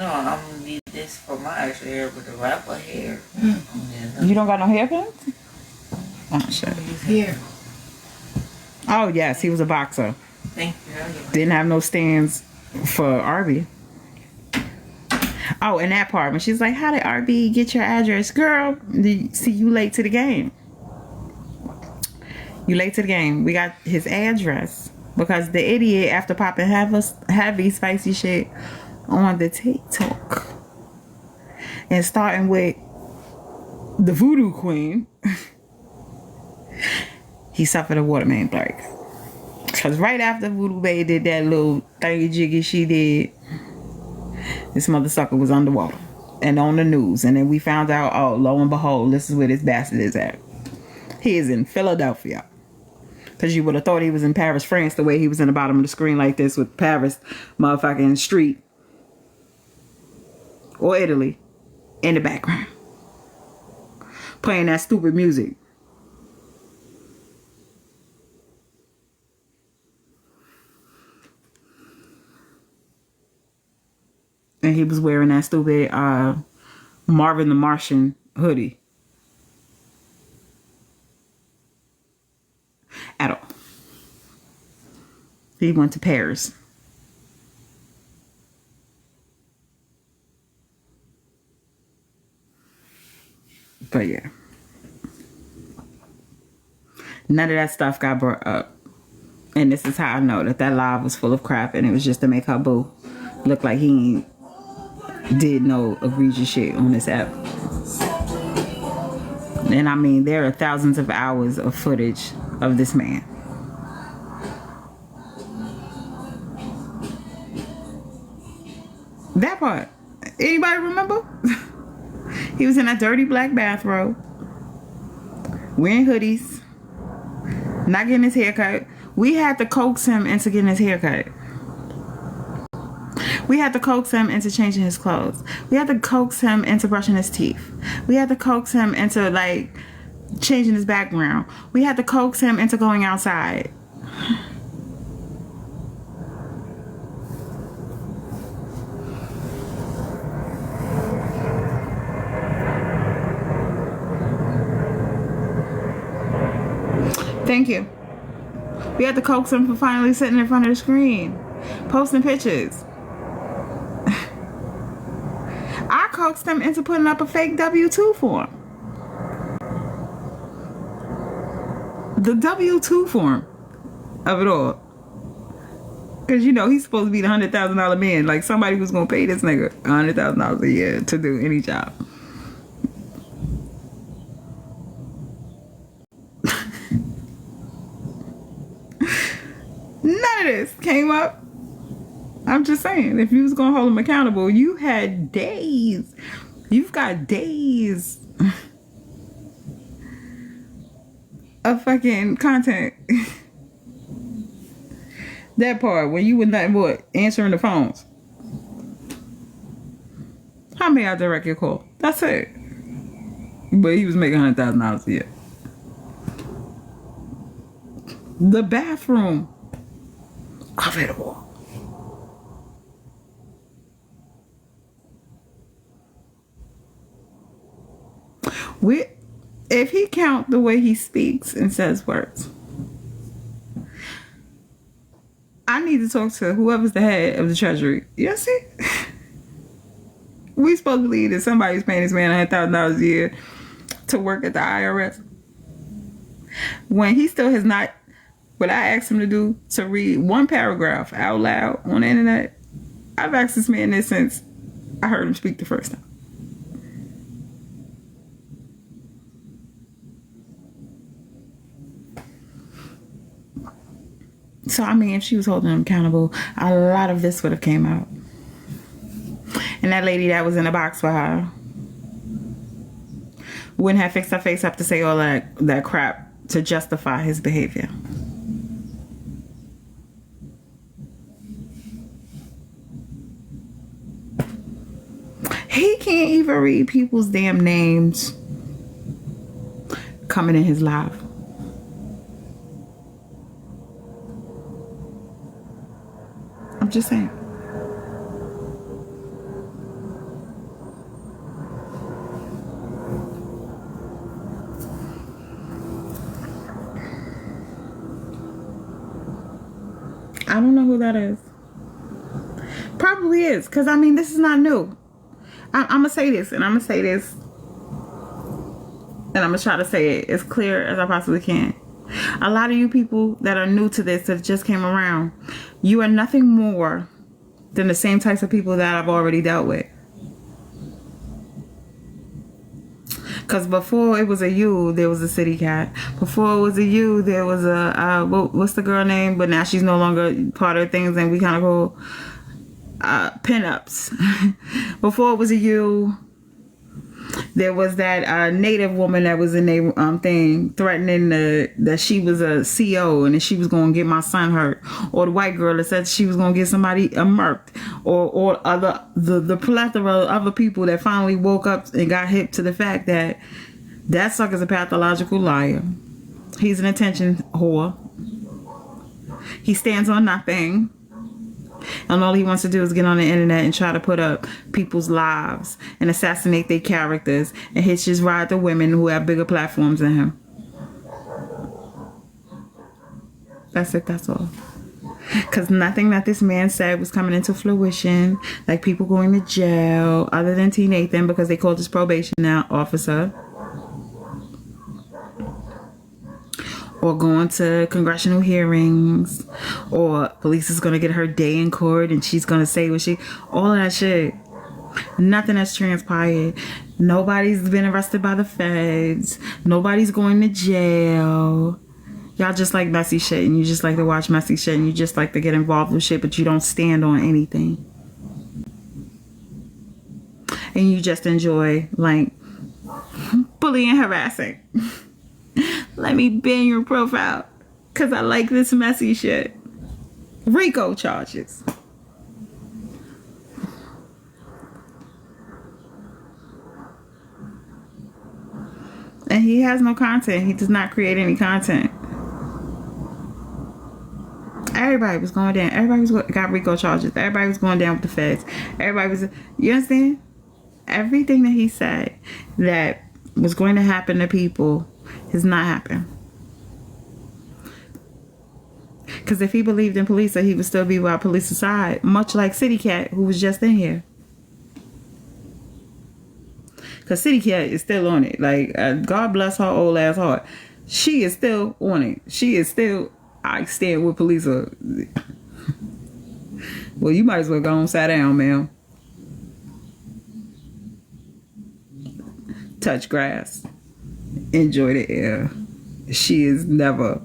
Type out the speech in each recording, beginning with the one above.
No, I'm gonna need this for my actual hair with the rapper hair. You don't got no hairpins? Oh shit. Here. Oh yes, he was a boxer. Thank you. Didn't have no stands for Arby. Oh, in that part when she's like, "How did RB get your address, girl? See, you late to the game. You late to the game. We got his address because the idiot, after popping heavy spicy shit on the TikTok and starting with the Voodoo Queen, he suffered a water main break. Because right after Voodoo Bay did that little thingy jiggy she did, this mother sucker was underwater and on the news. And then we found out, oh, lo and behold, this is where this bastard is at. He is in Philadelphia. Because you would have thought he was in Paris, France, the way he was in the bottom of the screen like this with Paris motherfucking street. Or Italy in the background. Playing that stupid music. And he was wearing that stupid Marvin the Martian hoodie. At all. He went to Paris. But yeah. None of that stuff got brought up. And this is how I know that live was full of crap and it was just to make her boo look like he did no egregious shit on this app. And I mean, there are thousands of hours of footage of this man. That part. Anybody remember? He was in a dirty black bathrobe, wearing hoodies, not getting his hair cut. We had to coax him into getting his hair cut. We had to coax him into changing his clothes. We had to coax him into brushing his teeth. We had to coax him into, like, changing his background. We had to coax him into going outside. Thank you. We had to coax him for finally sitting in front of the screen, posting pictures. I coaxed him into putting up a fake W-2 form. The W-2 form of it all. Because, you know, he's supposed to be the $100,000 man. Like, somebody who's going to pay this nigga $100,000 a year to do any job. None of this came up. I'm just saying, if you was going to hold him accountable, you had days. You've got days of fucking content. That part where you were nothing but answering the phones. How may I direct your call? That's it. But he was making $100,000 a year. The bathroom of it all. If he count the way he speaks and says words, I need to talk to whoever's the head of the treasury. You see? We supposed to believe that somebody's paying this man $100,000 a year to work at the IRS when he still has not, what I asked him to do, to read one paragraph out loud on the internet. I've asked this man this since I heard him speak the first time. So, I mean, if she was holding him accountable, a lot of this would have came out. And that lady that was in the box for her wouldn't have fixed her face up to say all that crap to justify his behavior. He can't even read people's damn names coming in his live. I'm just saying. don't know who that is. Probably is, because I mean, this is not new. I'm gonna say this, and I'm gonna say this, and I'm gonna try to say it as clear as I possibly can. A lot of you people that are new to this, that just came around, you are nothing more than the same types of people that I've already dealt with. Because before it was a you, there was a city cat. Before it was a you, there was a what's the girl name? But now she's no longer part of things, and we kind of go pinups. Before it was a you, there was that native woman that was in a thing threatening that she was a CO and that she was going to get my son hurt, or the white girl that said she was going to get somebody murked, or other the plethora of other people that finally woke up and got hip to the fact that that sucker's a pathological liar. He's an attention whore. He stands on nothing. And all he wants to do is get on the internet and try to put up people's lives and assassinate their characters and hitch his ride to women who have bigger platforms than him. That's it, that's all. Because nothing that this man said was coming into fruition, like people going to jail, other than T. Nathan, because they called his probation officer. Or going to congressional hearings, or police is going to get her day in court and she's going to say what all of that shit. Nothing has transpired. Nobody's been arrested by the feds. Nobody's going to jail. Y'all just like messy shit, and you just like to watch messy shit, and you just like to get involved with shit, but you don't stand on anything. And you just enjoy like bullying and harassing. Let me ban your profile because I like this messy shit. RICO charges. And he has no content. He does not create any content. Everybody was going down. Everybody got RICO charges. Everybody was going down with the feds. Everybody was, you understand? Everything that he said that was going to happen to people has not happened. Because if he believed in police, he would still be by police's side, much like City Cat, who was just in here. Because City Cat is still on it. Like, God bless her old ass heart. She is still on it. She is still, I stand with police. Well, you might as well go on, sit down, ma'am. Touch grass. Enjoy the air. She is never.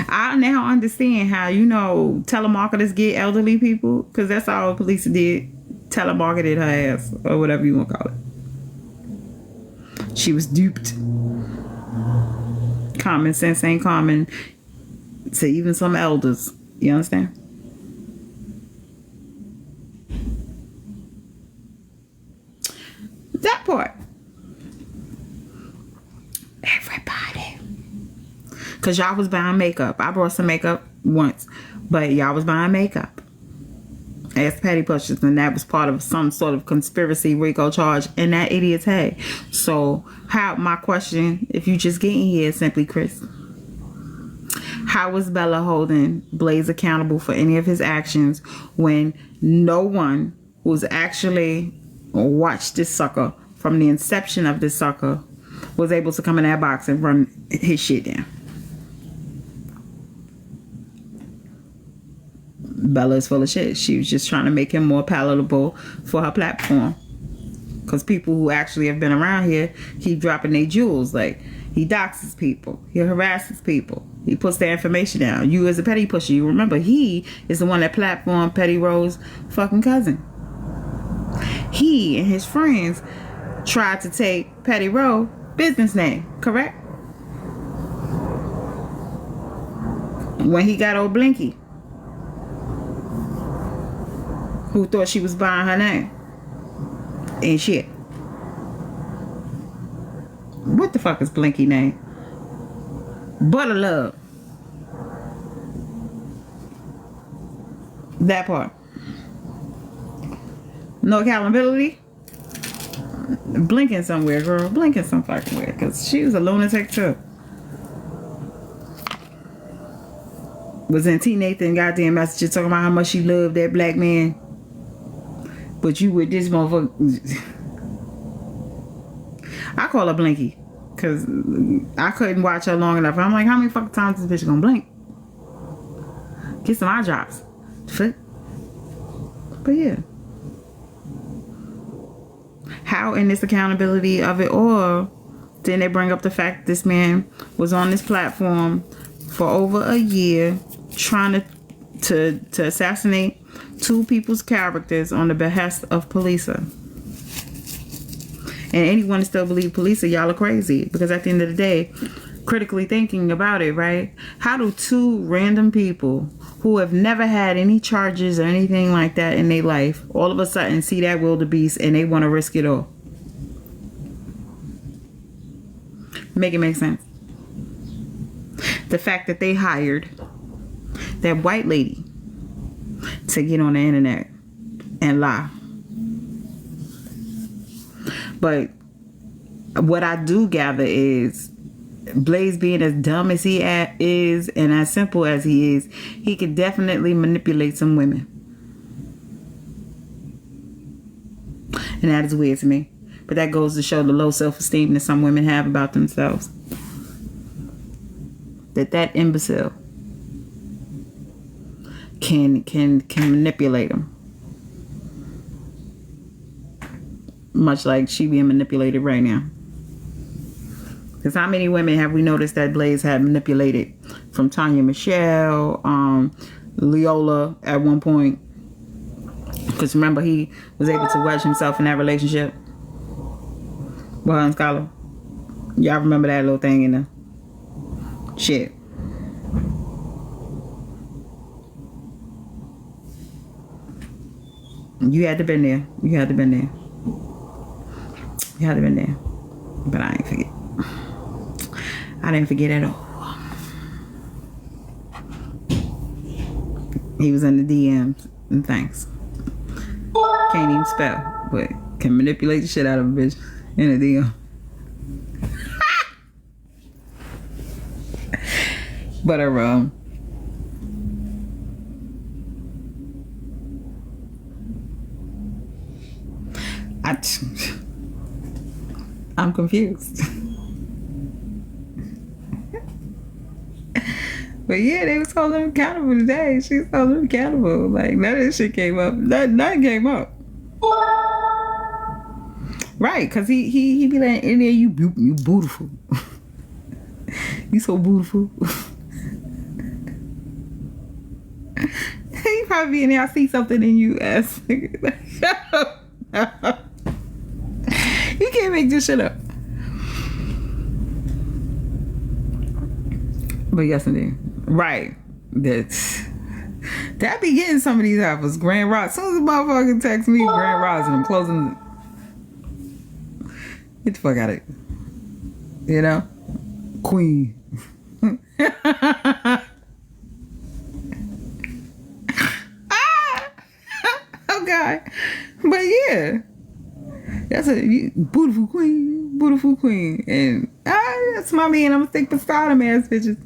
I now understand how, telemarketers get elderly people, because that's all police did. Telemarketed her ass, or whatever you want to call it. She was duped. Common sense ain't common to even some elders. You understand? That part. Everybody. Because y'all was buying makeup. I brought some makeup once. But y'all was buying makeup as petty pushers. And that was part of some sort of conspiracy RICO charge in that idiot's head. So my question, if you just getting here, simply Chris, how was Bella holding Blaze accountable for any of his actions when no one was actually watched this sucker from the inception of this sucker was able to come in that box and run his shit down? Bella is full of shit. She was just trying to make him more palatable for her platform. Because people who actually have been around here keep dropping their jewels. Like, he doxes people. He harasses people. He puts their information down. You as a petty pusher, you remember he is the one that platformed Petty Rose's fucking cousin. He and his friends tried to take Petty Rose business name, correct? When he got old Blinky, who thought she was buying her name. And shit. What the fuck is Blinky name? Butter Love. That part. No accountability. Blinking somewhere, girl. Blinking some fucking where. Because she was a lunatic too. Was in T. Nathan goddamn messages talking about how much she loved that black man. But you with this motherfucker. I call her Blinky. Because I couldn't watch her long enough. I'm like, how many fucking times this bitch gonna blink? Get some eye drops. Fuck. But yeah. How in this accountability of it all, then they bring up the fact this man was on this platform for over a year trying to assassinate two people's characters on the behest of Polisa. And anyone still believe Polisa, y'all are crazy. Because at the end of the day, critically thinking about it, right? How do two random people who have never had any charges or anything like that in their life all of a sudden see that wildebeest and they want to risk it all? Make it make sense. The fact that they hired that white lady to get on the internet and lie. But what I do gather is Blaze being as dumb as he is and as simple as he is, he can definitely manipulate some women. And that is weird to me. But that goes to show the low self-esteem that some women have about themselves. That imbecile can manipulate them. Much like she being manipulated right now. Because how many women have we noticed that Blaze had manipulated? From Tanya Michelle, Leola at one point. Because remember, he was able to wedge himself in that relationship. Well, and Scholar. Y'all remember that little thing in the shit. You had to been there. You had to been there. You had to been there. But I ain't forget. I didn't forget at all. He was in the DMs and thanks. Can't even spell, but can manipulate the shit out of a bitch in a DM. But I'm confused. But yeah, they was holding him accountable today. She was holding him accountable. Like, none of this shit came up. Nothing came up. Right, because he be like, in there, you beautiful. You so beautiful. He probably be in there, I see something in you, ass nigga. You can't make this shit up. But yes, indeed. Right. That be getting some of these apples. Grand Ros. As soon as the motherfucker text me Grand Ros and I'm closing. Get the fuck out of it. You know? Queen. Oh God. But yeah. That's a beautiful queen. Beautiful queen. And that's my man. I'm a thick bestardom ass bitches.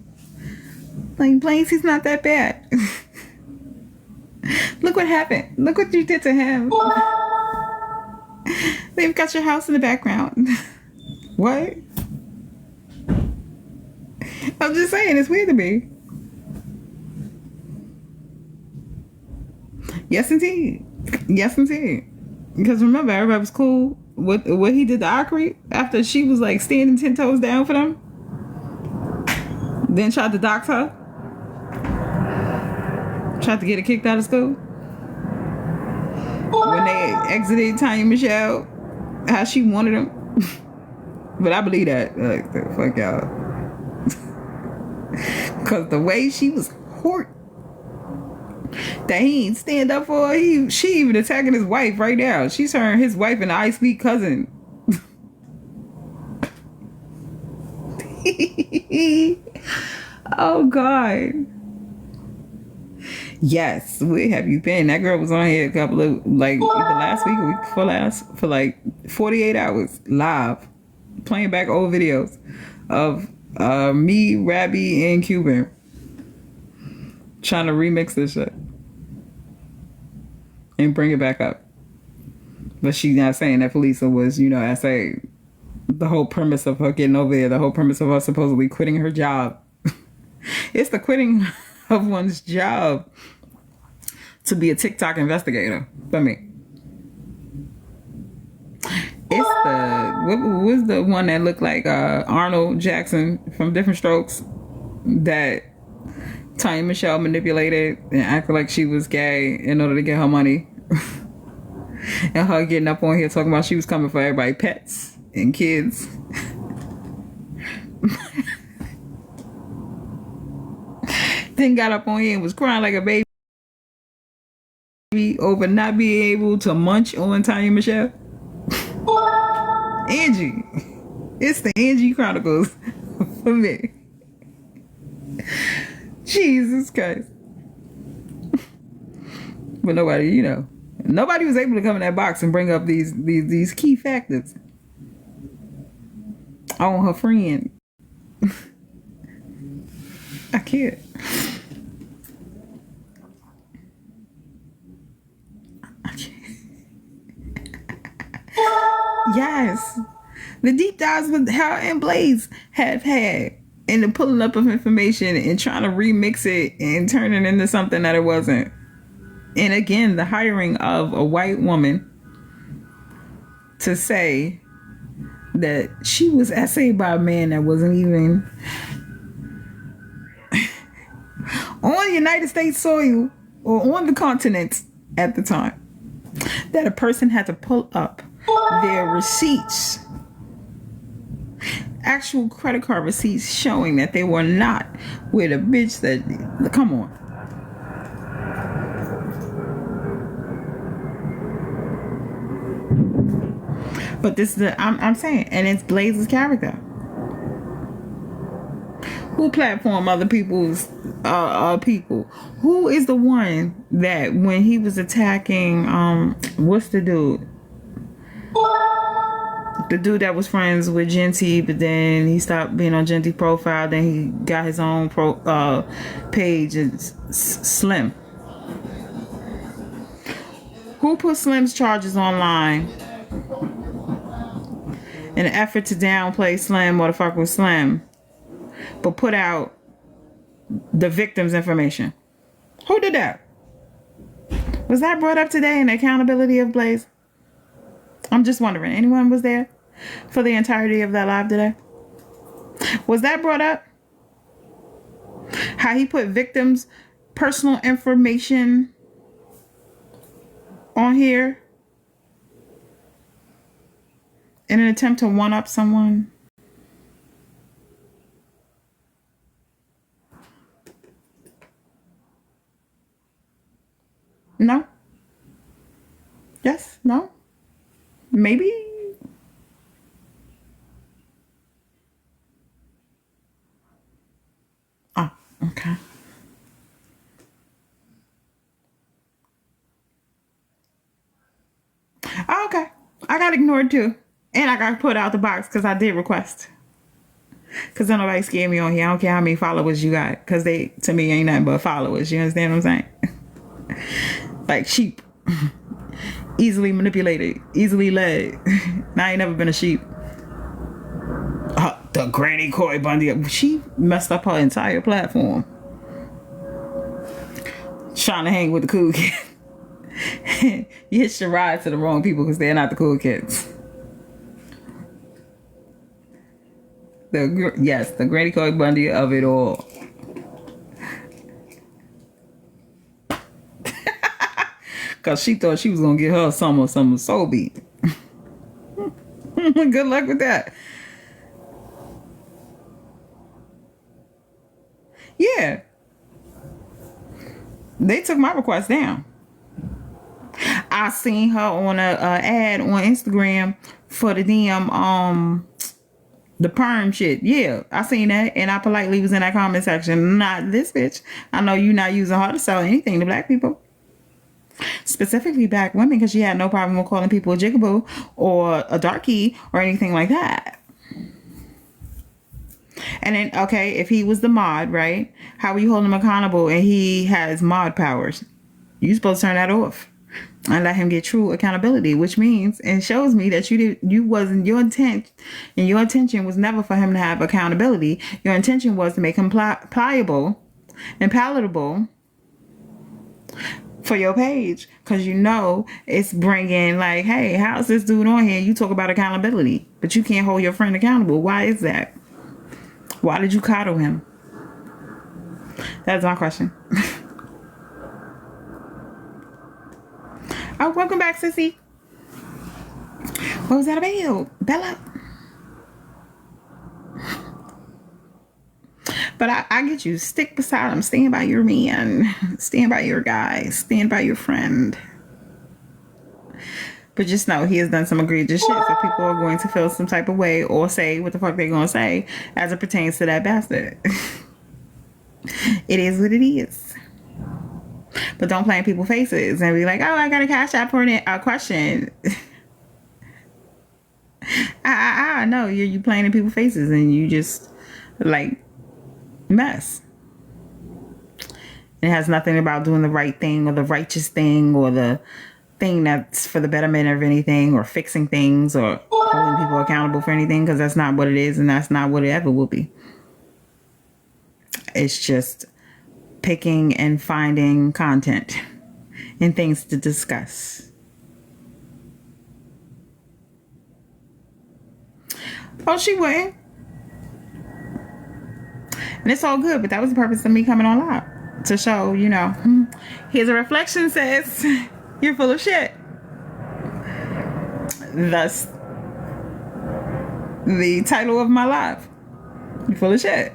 Like, Blaze, he's not that bad. Look what happened. Look what you did to him. They've got your house in the background. What? I'm just saying, it's weird to me. Yes, indeed. Yes, indeed. Because remember, everybody was cool with what he did to Akri after she was like standing 10 toes down for them. Then tried to dox her. Tried to get her kicked out of school. When they exited Tanya Michelle, how she wanted them. But I believe that. Like, fuck y'all. Because the way she was hurt, that he ain't stand up for her. She even attacking his wife right now. She's turning his wife into Ice Sweet cousin. Oh God. Yes, where have you been? That girl was on here a couple of like either last week or week before last for like 48 hours live, playing back old videos of me, Rabbi, and Cuban trying to remix this shit and bring it back up. But she's not saying that Felisa was, I say the whole premise of her getting over there, the whole premise of her supposedly quitting her job. It's the quitting of one's job to be a TikTok investigator for me. It's what was the one that looked like Arnold Jackson from Different Strokes that Tanya Michelle manipulated and acted like she was gay in order to get her money. And her getting up on here talking about she was coming for everybody, pets and kids. Then got up on here and was crying like a baby over not being able to munch on Tanya Michelle. Angie. It's the Angie Chronicles for me. Jesus Christ. But nobody, nobody was able to come in that box and bring up these key factors on her friend. I can't. Yes. The deep dives with her and Blaze have had, and the pulling up of information and trying to remix it and turn it into something that it wasn't. And again, the hiring of a white woman to say that she was essayed by a man that wasn't even on United States soil or on the continent at the time. That a person had to pull up their receipts, actual credit card receipts showing that they were not with a bitch that, come on. But this is I'm saying, and it's Blaze's character. Who platform other people's people? Who is the one that when he was attacking what's the dude? The dude that was friends with Genty, but then he stopped being on Genty profile. Then he got his own page. It's Slim. Who put Slim's charges online in an effort to downplay Slim, motherfucker Slim, but put out the victim's information? Who did that? Was that brought up today in the accountability of Blaze? I'm just wondering. Anyone was there for the entirety of that live today? Was that brought up? How he put victims' personal information on here in an attempt to one-up someone? No? Yes? No? Maybe? Oh, okay. Oh, okay. I got ignored too. And I got put out the box because I did request. Because don't nobody scare me on here. I don't care how many followers you got. Because they, to me, ain't nothing but followers. You understand what I'm saying? Like sheep. Easily manipulated. Easily led. I ain't never been a sheep. The Granny Coy Bundy. She messed up her entire platform. Trying to hang with the cool kids. You hitched your ride to the wrong people because they're not the cool kids. The Granny Coy Bundy of it all. Because she thought she was going to get her some soul beat. Good luck with that. Yeah. They took my request down. I seen her on a ad on Instagram for the damn The perm shit. Yeah, I seen that. And I politely was in that comment section. Not this bitch. I know you not using her to sell anything to black people. Specifically black women, because she had no problem with calling people a jigaboo or a darkie or anything like that. And then, okay, if he was the mod, right? How are you holding him accountable and he has mod powers? You supposed to turn that off and let him get true accountability, which means and shows me that you wasn't your intent, and your intention was never for him to have accountability. Your intention was to make him pliable and palatable for your page, because you know it's bringing like, hey, how's this dude on here? You talk about accountability, but you can't hold your friend accountable. Why is that? Why did you coddle him? That's my question. Oh, welcome back, sissy. What was that about, Bella? But I get you. Stick beside him. Stand by your man. Stand by your guy. Stand by your friend. But just know he has done some egregious shit, so people are going to feel some type of way or say what the fuck they're going to say as it pertains to that bastard. It is what it is. But don't play in people's faces and be like, oh, I got a cash app for a question. No, you playing in people's faces and you just like mess. It has nothing about doing the right thing or the righteous thing or the thing that's for the betterment of anything or fixing things or holding people accountable for anything, because that's not what it is and that's not what it ever will be. It's just picking and finding content and things to discuss. Oh, she wouldn't. And it's all good, but that was the purpose of me coming on live. To show, you know, here's a reflection, sis. You're full of shit. Thus, the title of my live. You're full of shit.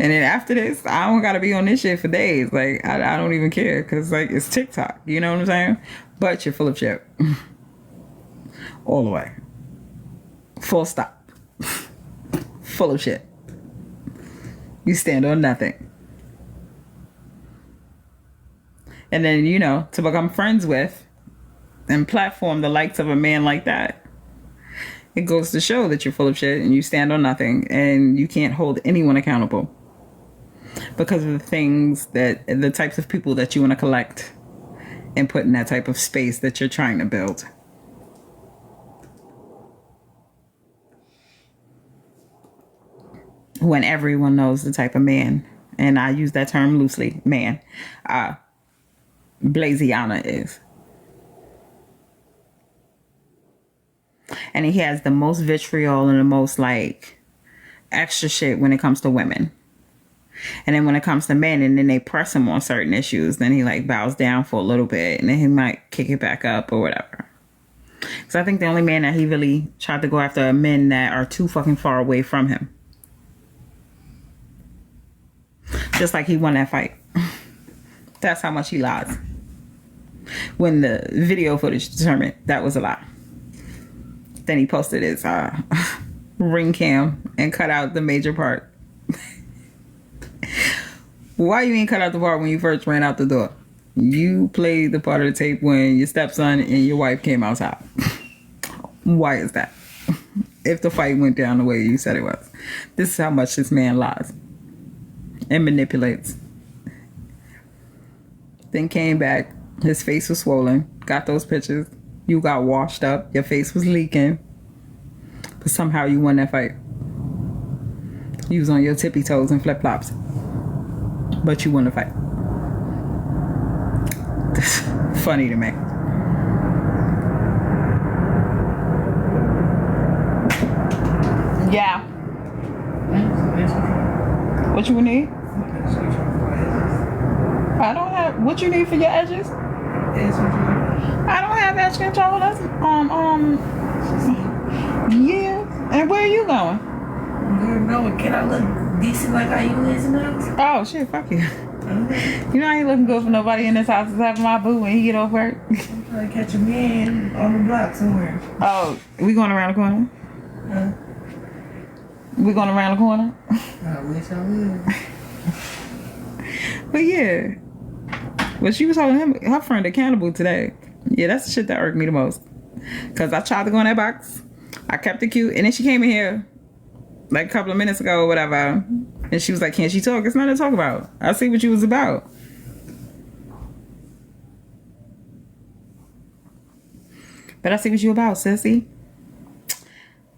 And then after this, I don't gotta be on this shit for days. Like, I don't even care, because, like, it's TikTok. You know what I'm saying? But you're full of shit. All the way. Full stop. Full of shit. You stand on nothing. And then, you know, to become friends with and platform the likes of a man like that, it goes to show that you're full of shit and you stand on nothing and you can't hold anyone accountable because of the things that, the types of people that you want to collect and put in that type of space that you're trying to build. When everyone knows the type of man, and I use that term loosely, man, Blaziana is. And he has the most vitriol and the most like extra shit when it comes to women. And then when it comes to men and then they press him on certain issues, then he like bows down for a little bit and then he might kick it back up or whatever. So I think the only man that he really tried to go after are men that are too fucking far away from him. Just like he won that fight. That's how much he lies. When the video footage determined that was a lie. Then he posted his ring cam and cut out the major part. Why you ain't cut out the part when you first ran out the door? You played the part of the tape when your stepson and your wife came outside. Why is that? If the fight went down the way you said it was. This is how much this man lies and manipulates. Then came back. His face was swollen. Got those pictures. You got washed up. Your face was leaking. But somehow you won that fight. You was on your tippy toes and flip-flops. But you won the fight. That's funny to me. Yeah. What you need? I don't have. What you need for your edges? I don't have edge control. That's yeah. And where are you going? No, can I look decent like I use now? Oh shit! Fuck you. You know I ain't looking good for nobody in this house except for my boo when he get off work. I'm trying to catch a man on the block somewhere. Oh, we going around the corner? Huh? We going around the corner? I wish I would. But yeah. But she was holding her friend accountable today. Yeah, that's the shit that irked me the most. Because I tried to go in that box. I kept it cute. And then she came in here like a couple of minutes ago or whatever. And she was like, can't she talk? It's nothing to talk about. I see what you was about. But I see what you about, sissy.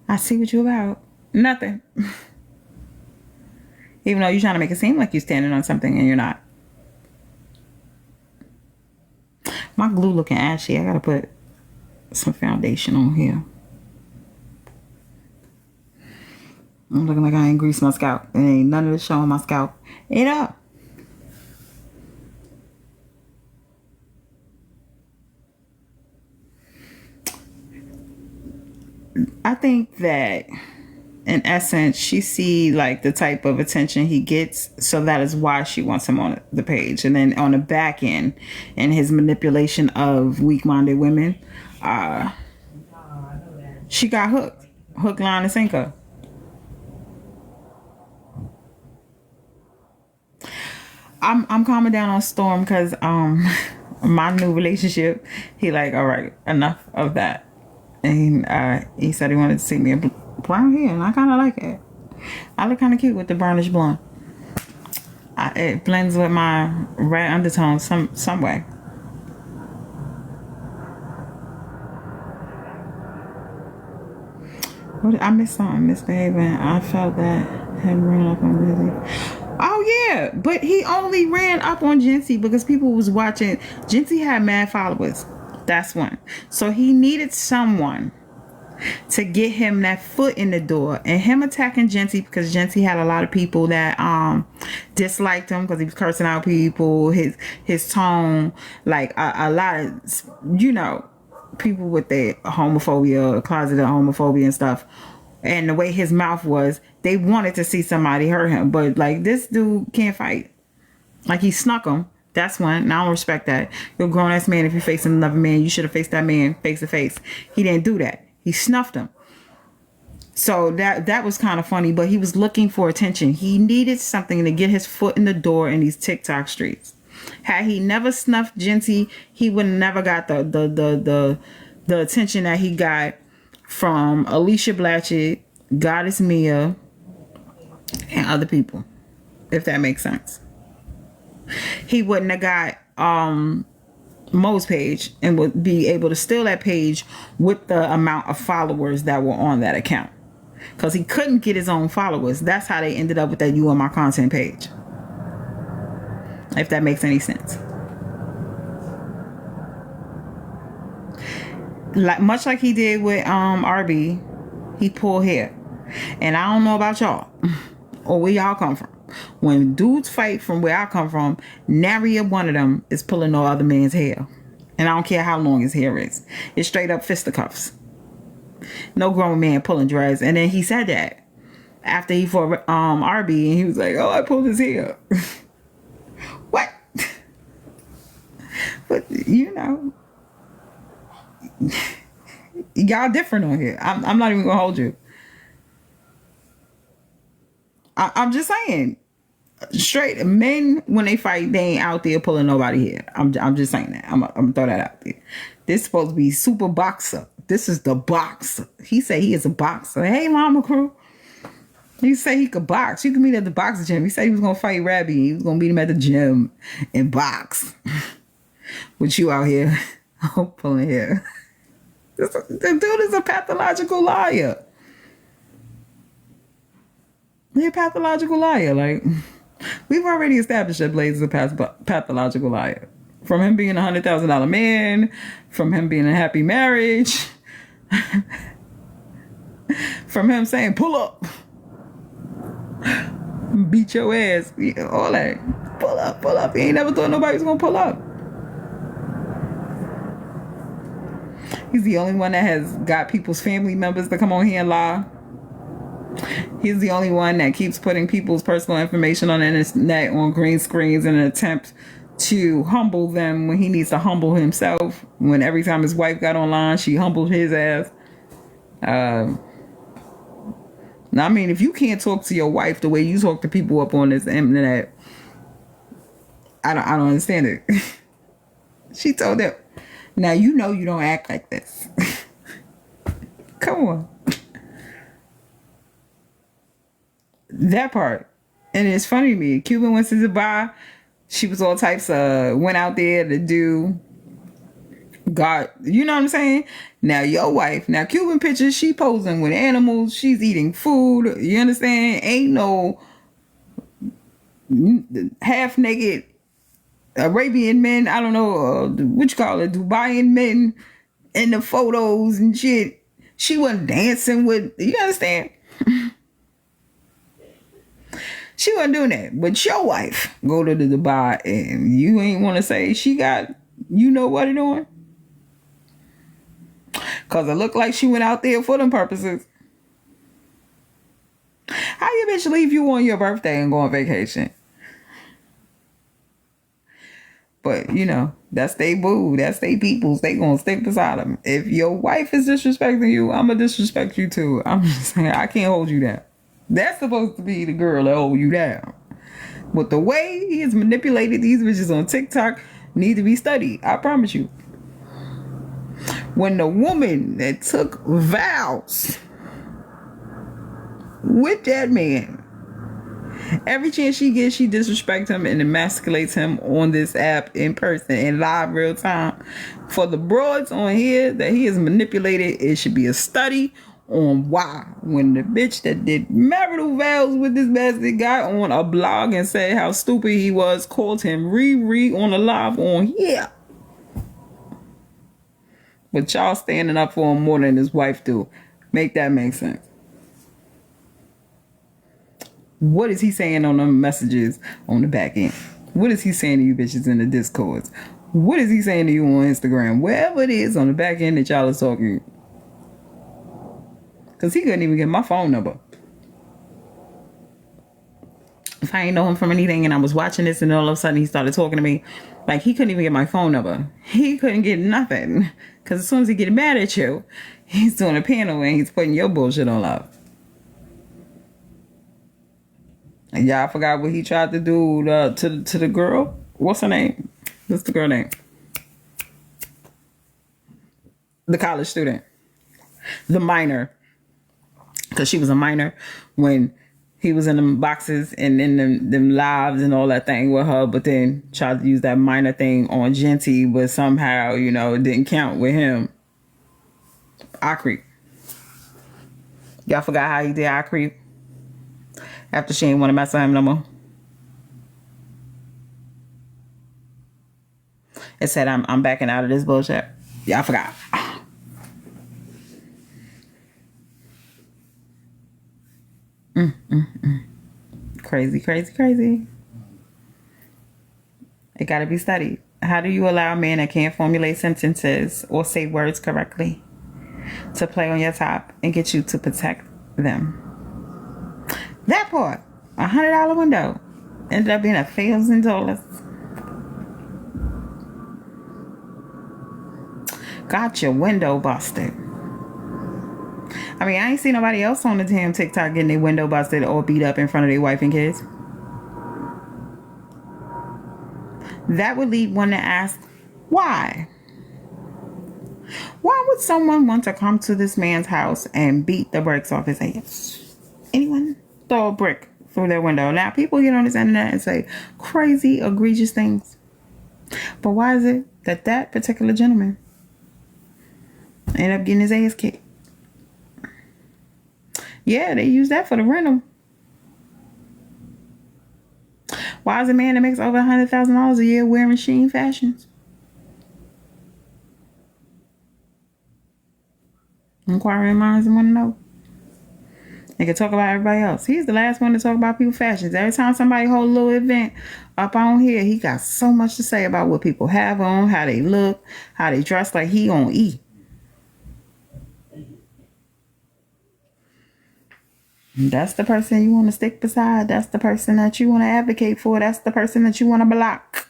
I see what you about. Nothing. Even though you're trying to make it seem like you're standing on something and you're not. My glue looking ashy. I gotta put some foundation on here. I'm looking like I ain't greased my scalp. And ain't none of this showing my scalp. Ain't up. I think that in essence she see like the type of attention he gets, so that is why she wants him on the page. And then on the back end, in his manipulation of weak-minded women, she got hooked, line, and sinker. I'm calming down on Storm because my new relationship, he like, all right, enough of that. And he said he wanted to see me a brown hair, and I kind of like it. I look kind of cute with the brownish blonde. It blends with my red undertones some way. What I missed something, misbehaving. I felt that him ran up on Lizzie. Oh yeah, but he only ran up on Jincy because people was watching. Jincy had mad followers. That's one. So he needed someone to get him that foot in the door. And him attacking Jincy because Jincy had a lot of people that disliked him because he was cursing out people. His tone, like a lot of, you know, people with their homophobia, closeted homophobia and stuff. And the way his mouth was, they wanted to see somebody hurt him. But like, this dude can't fight. Like, he snuck him. That's one. And I don't respect that. You're a grown-ass man. If you're facing another man, you should have faced that man face to face. He didn't do that. He snuffed him. So that was kind of funny. But he was looking for attention. He needed something to get his foot in the door in these TikTok streets. Had he never snuffed Jincy, he would never got the attention that he got from Alicia Blatchett, Goddess Mia, and other people. If that makes sense. He wouldn't have got Mo's page and would be able to steal that page with the amount of followers that were on that account. Because he couldn't get his own followers. That's how they ended up with that You On My Content page. If that makes any sense. Much like he did with RB, he pulled hair. And I don't know about y'all or where y'all come from. When dudes fight from where I come from, nary one of them is pulling no other man's hair. And I don't care how long his hair is. It's straight up fisticuffs. No grown man pulling dreads. And then he said that after he fought RB, and he was like, oh, I pulled his hair. What? But, you know, y'all different on here. I'm not even gonna hold you. I'm just saying, straight men when they fight, they ain't out there pulling nobody here. I'm just saying that. I'm gonna throw that out there. This supposed to be super boxer. This is the boxer. He said he is a boxer. Hey, Mama Crew. He said he could box. You can meet at the boxing gym. He said he was gonna fight Rabbi. He was gonna meet him at the gym and box. With you out here pulling hair. The dude is a pathological liar. He's a pathological liar. Like, we've already established that Blaze is a pathological liar. From him being $100,000 man, from him being in a happy marriage, from him saying, pull up, beat your ass, all that. Pull up. He ain't never thought nobody was gonna pull up. He's the only one that has got people's family members to come on here and lie. He's the only one that keeps putting people's personal information on the internet on green screens in an attempt to humble them when he needs to humble himself. When every time his wife got online, she humbled his ass. Now, I mean, if you can't talk to your wife the way you talk to people up on this internet, I don't understand it. She told him, now you know you don't act like this. Come on. That part. And it's funny to me. Cuban went to Dubai. She was all types of, went out there to do, God, you know what I'm saying? Now your wife, now Cuban pictures, she posing with animals. She's eating food. You understand? Ain't no half naked Arabian men. I don't know what you call it, Dubaian men in the photos and shit. She wasn't dancing with, you understand? She wasn't doing that. But your wife go to the Dubai and you ain't want to say she got, you know what it doing? Because it looked like she went out there for them purposes. How you bitch leave you on your birthday and go on vacation? But, you know, that's they boo. That's they peoples. They gonna stick beside them. If your wife is disrespecting you, I'm gonna disrespect you too. I'm just saying, I can't hold you down. That's supposed to be the girl that hold you down. But the way he has manipulated these bitches on TikTok need to be studied. I promise you. When the woman that took vows with that man, every chance she gets, she disrespects him and emasculates him on this app in person in live real time. For the broads on here that he has manipulated, it should be a study on why. When the bitch that did marital vows with this bastard got on a blog and said how stupid he was, called him Riri on a live on here. But y'all standing up for him more than his wife do. Make that make sense. What is he saying on the messages on the back end? What is he saying to you bitches in the Discords? What is he saying to you on Instagram? Wherever it is on the back end that y'all is talking. Because he couldn't even get my phone number. If I ain't know him from anything and I was watching this and all of a sudden he started talking to me, like he couldn't even get my phone number. He couldn't get nothing. Because as soon as he get mad at you, he's doing a panel and he's putting your bullshit on live. And y'all forgot what he tried to do to the girl? What's her name? What's the girl name? The college student. The minor. Because she was a minor when he was in them boxes and in them lives and all that thing with her. But then tried to use that minor thing on Genty. But somehow, you know, it didn't count with him. I creep. Y'all forgot how he did I creep? After she ain't want to mess with him no more. It said I'm backing out of this bullshit. Y'all forgot. Crazy, crazy, crazy. It gotta be studied. How do you allow a man that can't formulate sentences or say words correctly to play on your top and get you to protect them? That part, $100 window, ended up being $1,000. Got your window busted. I mean, I ain't seen nobody else on the damn TikTok getting their window busted or beat up in front of their wife and kids. That would lead one to ask, why? Why would someone want to come to this man's house and beat the brakes off his ass? Anyone throw a brick through their window? Now, people get on this internet and say crazy, egregious things. But why is it that that particular gentleman ended up getting his ass kicked? Yeah, they use that for the rental. Why is a man that makes over $100,000 a year wearing Shein fashions? Inquiring minds want to know. They can talk about everybody else. He's the last one to talk about people's fashions. Every time somebody hold a little event up on here, he got so much to say about what people have on, how they look, how they dress, like he on E. That's the person you want to stick beside. That's the person that you want to advocate for. That's the person that you want to block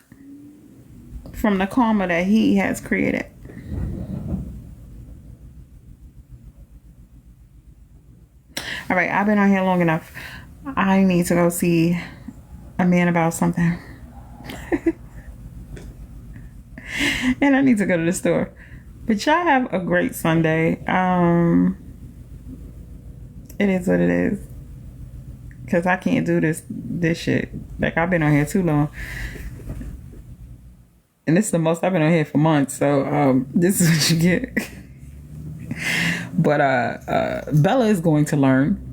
from the karma that he has created. All right, I've been on here long enough. I need to go see a man about something. And I need to go to the store. But y'all have a great Sunday. It is what it is. Cause I can't do this shit. Like, I've been on here too long. And this is the most I've been on here for months. So this is what you get. But Bella is going to learn.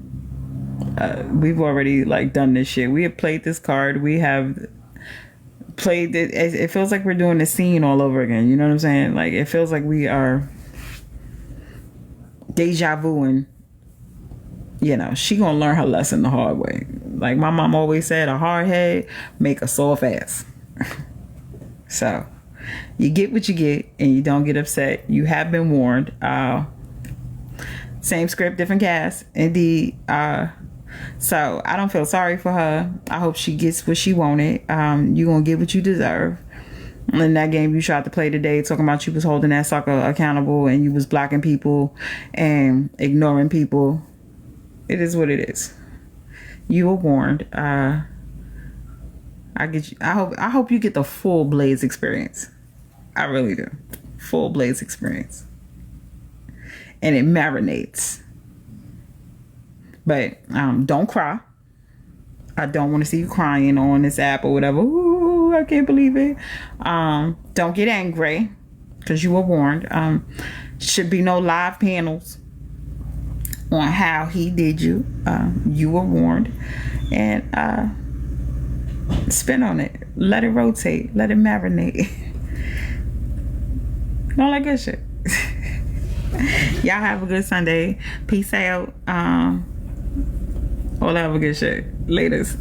We've already like done this shit. We have played this card. We have played it. It feels like we're doing the scene all over again. You know what I'm saying? Like, it feels like we are deja vuing. You know, she gonna learn her lesson the hard way. Like my mom always said, a hard head make a soft ass. So you get what you get, and you don't get upset. You have been warned. Same script, different cast. Indeed. So I don't feel sorry for her. I hope she gets what she wanted. You gonna get what you deserve. In that game you tried to play today, talking about you was holding that sucker accountable and you was blocking people and ignoring people. It is what it is. You were warned. I get you. I hope you get the full Blaze experience. I really do. Full Blaze experience. And it marinates. But don't cry. I don't want to see you crying on this app or whatever. Ooh, I can't believe it. Don't get angry, because you were warned. Should be no live panels on how he did you. You were warned. And spin on it. Let it rotate. Let it marinate. All that good shit. Y'all have a good Sunday. Peace out. All that other good shit. Laters.